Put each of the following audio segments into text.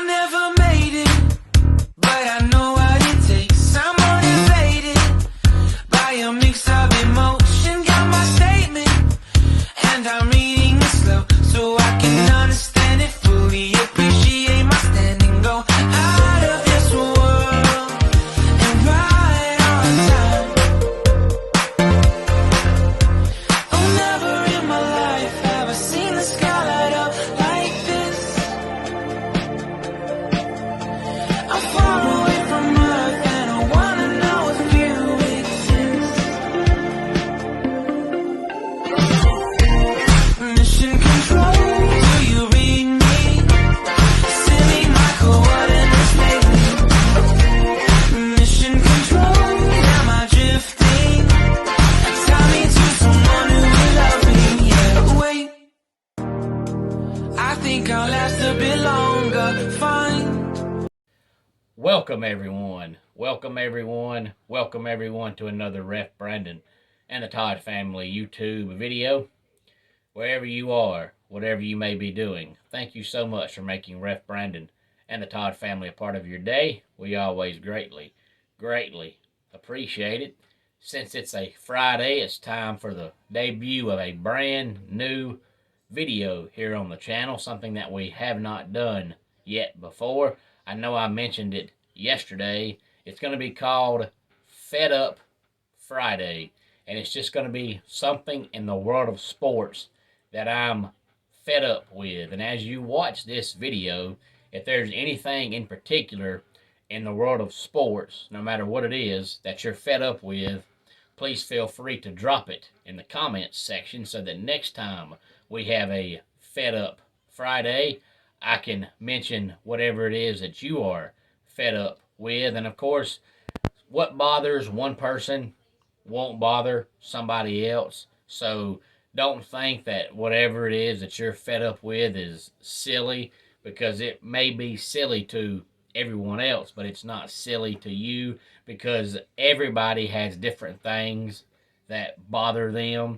never made it, but I know what it takes. I'm motivated by a mix of emotion. Got my statement, and I'm reading it slow so I can understand it fully. Appreciate my standing, go out of this world and right on time. Oh, never in my life have I seen the sky light up like this. I'm far away from Earth and I wanna know if you exist. Mission control, do you read me? Send me my coordinates lately. Mission control, am I drifting? Tie me to someone who will love me, yeah. Wait, I think I'll last a bit longer. Fine. Welcome everyone to another Ref Brandon and the Todd family YouTube video. Wherever you are, whatever you may be doing, thank you so much for making Ref Brandon and the Todd family a part of your day. We always greatly appreciate it. Since it's a Friday, it's time for the debut of a brand new video here on the channel, something that we have not done yet before. I know I mentioned it yesterday. It's going to be called FedUp Friday, and it's just going to be something in the world of sports that I'm fed up with. And as you watch this video, if there's anything in particular in the world of sports, no matter what it is, that you're fed up with, please feel free to drop it in the comments section so that next time we have a Fed Up Friday, I can mention whatever it is that you are fed up with. And of course, what bothers one person won't bother somebody else. So don't think that whatever it is that you're fed up with is silly, because it may be silly to everyone else, but it's not silly to you, because everybody has different things that bother them.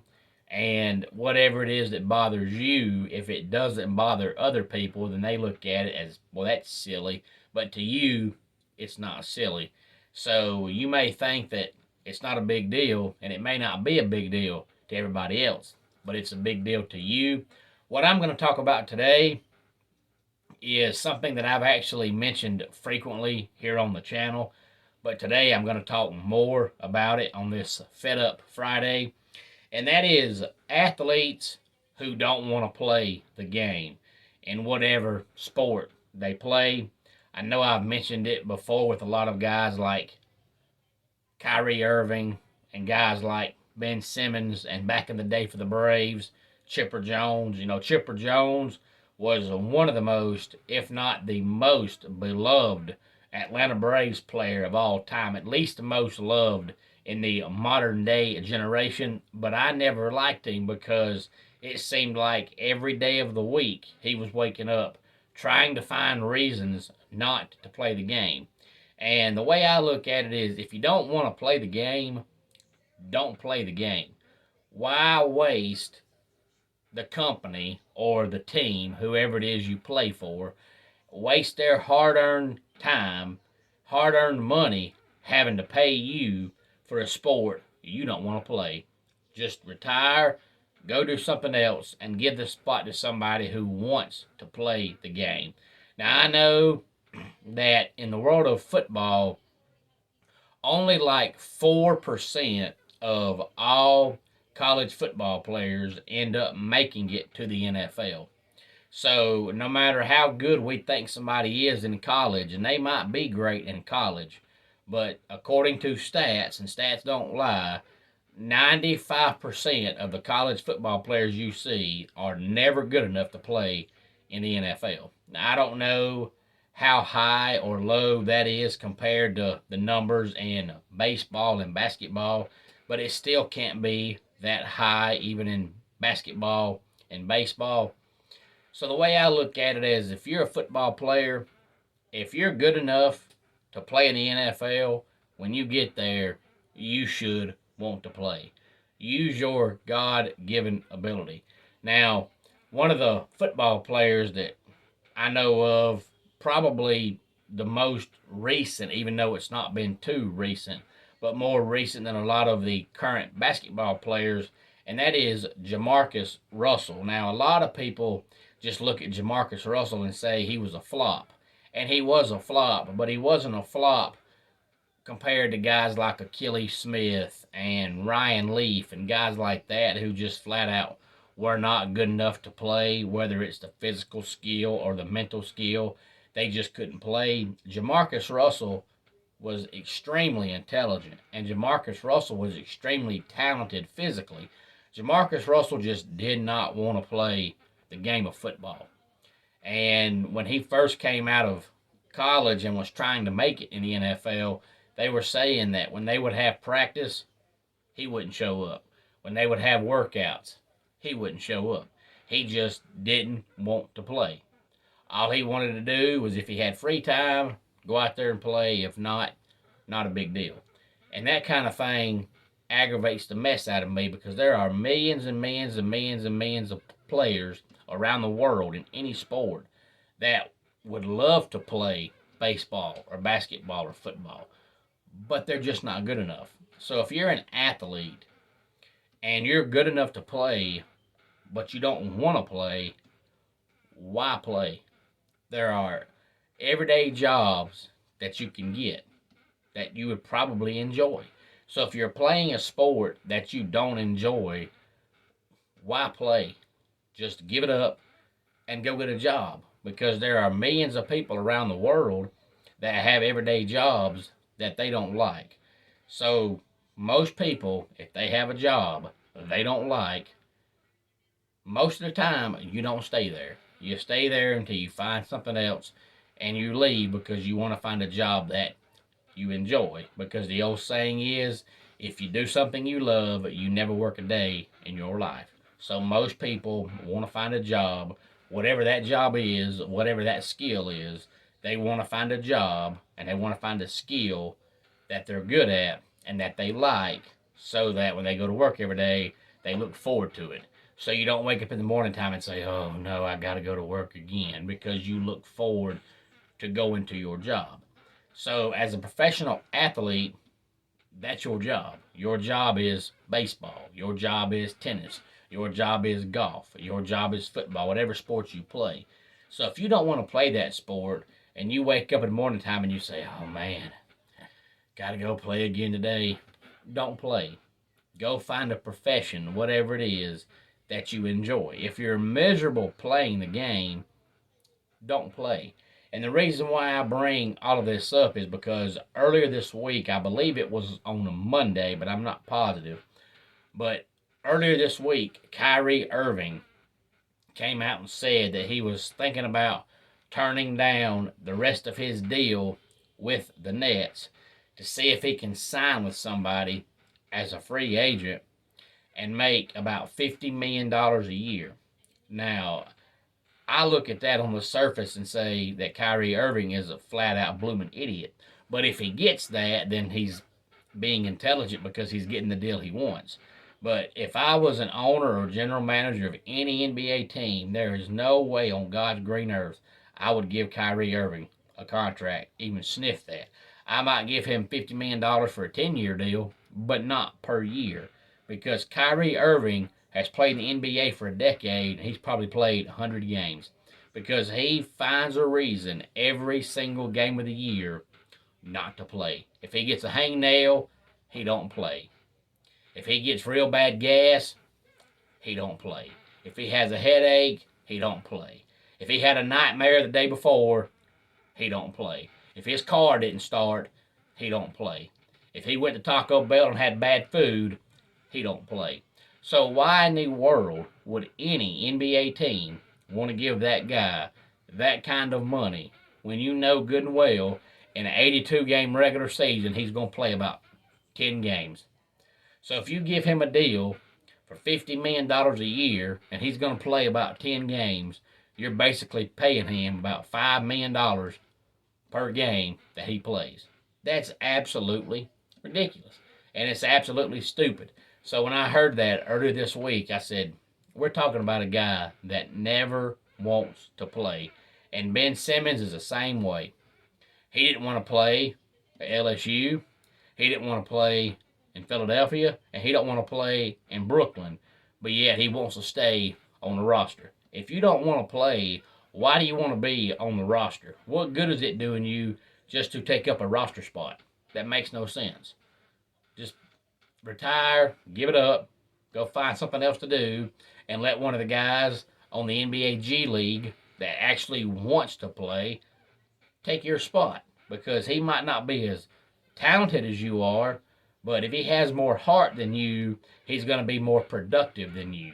And whatever it is that bothers you, if it doesn't bother other people, then they look at it as, well, that's silly. But to you, it's not silly. So you may think that it's not a big deal, and it may not be a big deal to everybody else, but it's a big deal to you. What I'm going to talk about today is something that I've actually mentioned frequently here on the channel, but today I'm going to talk more about it on this Fed Up Friday. And that is athletes who don't want to play the game in whatever sport they play. I know I've mentioned it before with a lot of guys like Kyrie and guys like Ben Simmons, and back in the day for the Braves, Chipper Jones. You know, Chipper Jones was one of the most, if not the most beloved Atlanta Braves player of all time, at least the most loved in the modern day generation. But I never liked him because it seemed like every day of the week he was waking up trying to find reasons not to play the game. And the way I look at it is, if you don't want to play the game, don't play the game. Why waste the company or the team, whoever it is you play for, waste their hard-earned time, hard-earned money, having to pay you for a sport you don't want to play? Just retire, go do something else, and give the spot to somebody who wants to play the game. Now, I know that in the world of football, only like 4% of all college football players end up making it to the NFL. So no matter how good we think somebody is in college, and they might be great in college, but according to stats, and stats don't lie, 95% of the college football players you see are never good enough to play in the NFL. Now, I don't know how high or low that is compared to the numbers in baseball and basketball, but it still can't be that high even in basketball and baseball. So the way I look at it is, if you're a football player, if you're good enough to play in the NFL, when you get there, you should want to play. Use your God-given ability. Now, one of the football players that I know of probably the most recent, even though it's not been too recent, but more recent than a lot of the current basketball players, and that is Jamarcus Russell. Now, a lot of people just look at Jamarcus Russell and say he was a flop. And he was a flop, but he wasn't a flop compared to guys like Achilles Smith and Ryan Leaf and guys like that who just flat out were not good enough to play, whether it's the physical skill or the mental skill. They just couldn't play. Jamarcus Russell was extremely intelligent, and Jamarcus Russell was extremely talented physically. Jamarcus Russell just did not want to play the game of football. And when he first came out of college and was trying to make it in the NFL, they were saying that when they would have practice, he wouldn't show up. When they would have workouts, he wouldn't show up. He just didn't want to play. All he wanted to do was if he had free time, go out there and play. If not, not a big deal. And that kind of thing aggravates the mess out of me because there are millions and millions and millions and millions of players around the world in any sport that would love to play baseball or basketball or football, but they're just not good enough. So if you're an athlete and you're good enough to play, but you don't want to play, why play? There are everyday jobs that you can get that you would probably enjoy. So if you're playing a sport that you don't enjoy, why play? Just give it up and go get a job, because there are millions of people around the world that have everyday jobs that they don't like. So most people, if they have a job they don't like, most of the time you don't stay there. You stay there until you find something else and you leave because you want to find a job that you enjoy. Because the old saying is, if you do something you love, you never work a day in your life. So most people want to find a job, whatever that job is, whatever that skill is, they want to find a job and they want to find a skill that they're good at and that they like, so that when they go to work every day, they look forward to it. So you don't wake up in the morning time and say, oh no, I got to go to work again, because you look forward to going to your job. So as a professional athlete, that's your job. Your job is baseball. Your job is tennis. Your job is golf. Your job is football, whatever sport you play. So if you don't want to play that sport and you wake up in the morning time and you say, oh man, got to go play again today, don't play. Go find a profession, whatever it is, that you enjoy. If you're miserable playing the game, don't play. And the reason why I bring all of this up is because earlier this week, I believe it was on a Monday, but I'm not positive. But earlier this week, Kyrie Irving came out and said that he was thinking about turning down the rest of his deal with the Nets to see if he can sign with somebody as a free agent and make about $50 million a year. Now, I look at that on the surface and say that Kyrie Irving is a flat-out blooming idiot. But if he gets that, then he's being intelligent because he's getting the deal he wants. But if I was an owner or general manager of any NBA team, there is no way on God's green earth I would give Kyrie Irving a contract, even sniff that. I might give him $50 million for a 10-year deal, but not per year. Because Kyrie Irving has played in the NBA for a decade, and he's probably played 100 games. Because he finds a reason every single game of the year not to play. If he gets a hangnail, he don't play. If he gets real bad gas, he don't play. If he has a headache, he don't play. If he had a nightmare the day before, he don't play. If his car didn't start, he don't play. If he went to Taco Bell and had bad food, he don't play. So why in the world would any NBA team want to give that guy that kind of money when you know good and well in an 82-game regular season he's going to play about 10 games? So if you give him a deal for $50 million a year and he's going to play about 10 games, you're basically paying him about $5 million per game that he plays. That's absolutely ridiculous. And it's absolutely stupid. So when I heard that earlier this week, I said, we're talking about a guy that never wants to play. And Ben Simmons is the same way. He didn't want to play at LSU. He didn't want to play in Philadelphia, and he don't want to play in Brooklyn. But yet he wants to stay on the roster. If you don't want to play, why do you want to be on the roster? What good is it doing you just to take up a roster spot? That makes no sense. Just retire, give it up, go find something else to do, and let one of the guys on the NBA G League that actually wants to play take your spot, because he might not be as talented as you are, but if he has more heart than you, he's going to be more productive than you.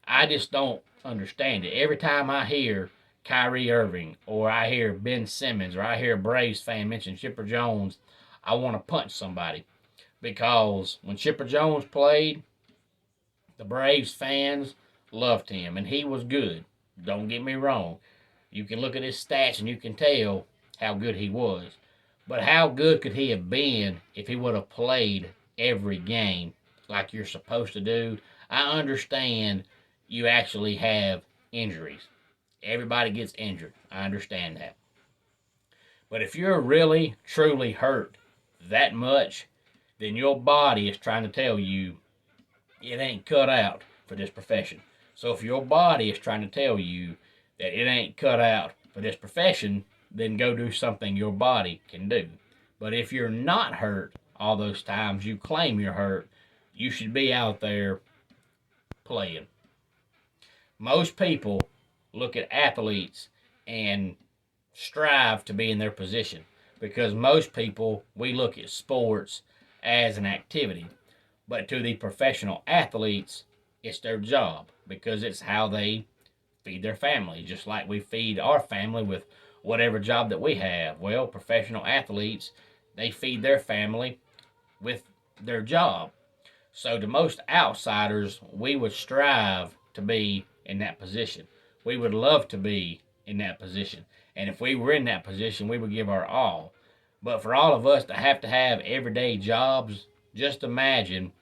I just don't understand it. Every time I hear Kyrie Irving, or I hear Ben Simmons, or I hear a Braves fan mention Chipper Jones, I want to punch somebody. Because when Chipper Jones played, the Braves fans loved him, and he was good. Don't get me wrong. You can look at his stats and you can tell how good he was. But how good could he have been if he would have played every game like you're supposed to do? I understand you actually have injuries. Everybody gets injured. I understand that. But if you're really, truly hurt that much, then your body is trying to tell you it ain't cut out for this profession. So if your body is trying to tell you that it ain't cut out for this profession, then go do something your body can do. But if you're not hurt all those times you claim you're hurt, you should be out there playing. Most people look at athletes and strive to be in their position, because most people, we look at sports as an activity. But to the professional athletes, it's their job, because it's how they feed their family, just like we feed our family with whatever job that we have. Well, professional athletes, they feed their family with their job. So to most outsiders, we would strive to be in that position. We would love to be in that position. And if we were in that position, we would give our all. But for all of us to have everyday jobs, just imagine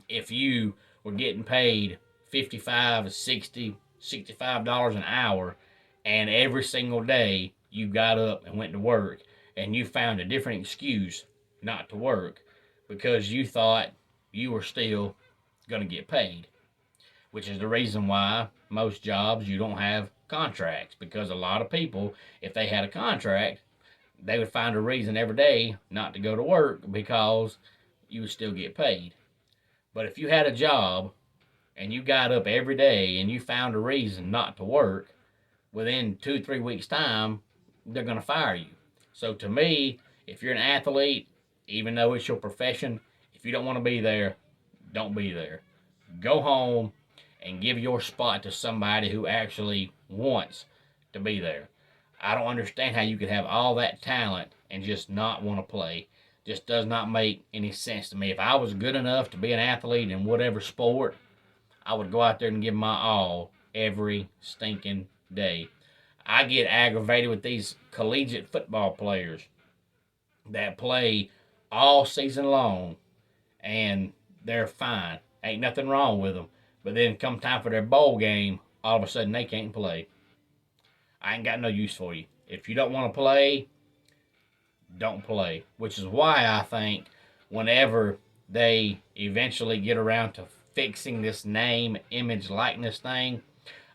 if you were getting paid $55, $60, $65 an hour, and every single day you got up and went to work, and you found a different excuse not to work because you thought you were still going to get paid. Which is the reason why most jobs you don't have contracts, because a lot of people, if they had a contract, they would find a reason every day not to go to work because you would still get paid. But if you had a job and you got up every day and you found a reason not to work, within 2-3 weeks time, they're going to fire you. So to me, if you're an athlete, even though it's your profession, if you don't want to be there, don't be there. Go home and give your spot to somebody who actually wants to be there. I don't understand how you could have all that talent and just not want to play. Just does not make any sense to me. If I was good enough to be an athlete in whatever sport, I would go out there and give my all every stinking day. I get aggravated with these collegiate football players that play all season long and they're fine. Ain't nothing wrong with them. But then come time for their bowl game, all of a sudden they can't play. I ain't got no use for you. If you don't want to play, don't play. Which is why I think whenever they eventually get around to fixing this name, image, likeness thing,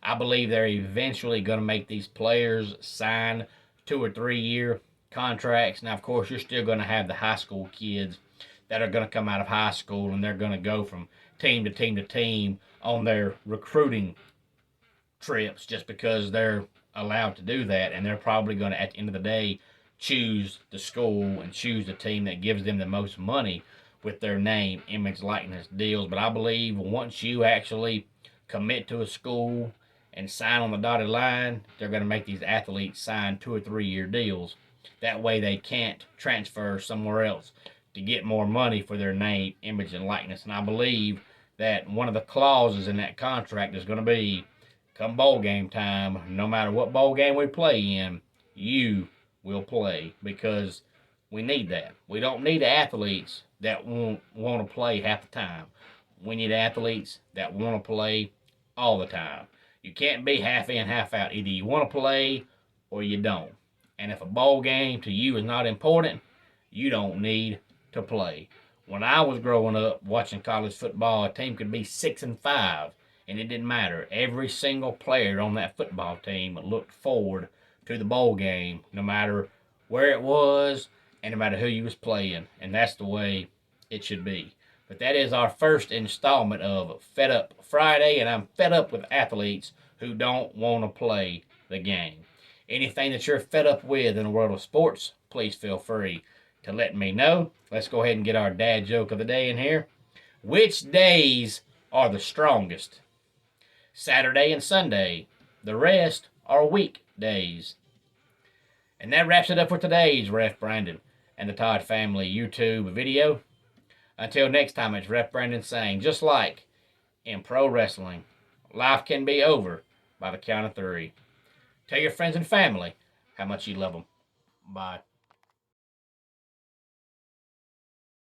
I believe they're eventually going to make these players sign 2 or 3 year contracts. Now, of course, you're still going to have the high school kids that are going to come out of high school and they're going to go from team to team to team on their recruiting trips just because they're allowed to do that, and they're probably going to, at the end of the day, choose the school and choose the team that gives them the most money with their name, image, likeness deals. But I believe once you actually commit to a school and sign on the dotted line, they're going to make these athletes sign 2 or 3 year deals. That way they can't transfer somewhere else to get more money for their name, image, and likeness. And I believe that one of the clauses in that contract is going to be, come bowl game time, no matter what bowl game we play in, you will play, because we need that. We don't need athletes that won't want to play half the time. We need athletes that want to play all the time. You can't be half in, half out. Either you want to play or you don't. And if a bowl game to you is not important, you don't need to play. When I was growing up watching college football, a team could be 6-5, and it didn't matter. Every single player on that football team looked forward to the bowl game, no matter where it was and no matter who you was playing. And that's the way it should be. But that is our first installment of FedUp Friday, and I'm fed up with athletes who don't want to play the game. Anything that you're fed up with in the world of sports, please feel free to let me know. Let's go ahead and get our dad joke of the day in here. Which days are the strongest? Saturday and Sunday. The rest are weekdays. And that wraps it up for today's Ref Brandon and the Todd Family YouTube video. Until next time, it's Ref Brandon saying, just like in pro wrestling, life can be over by the count of 3. Tell your friends and family how much you love them. Bye.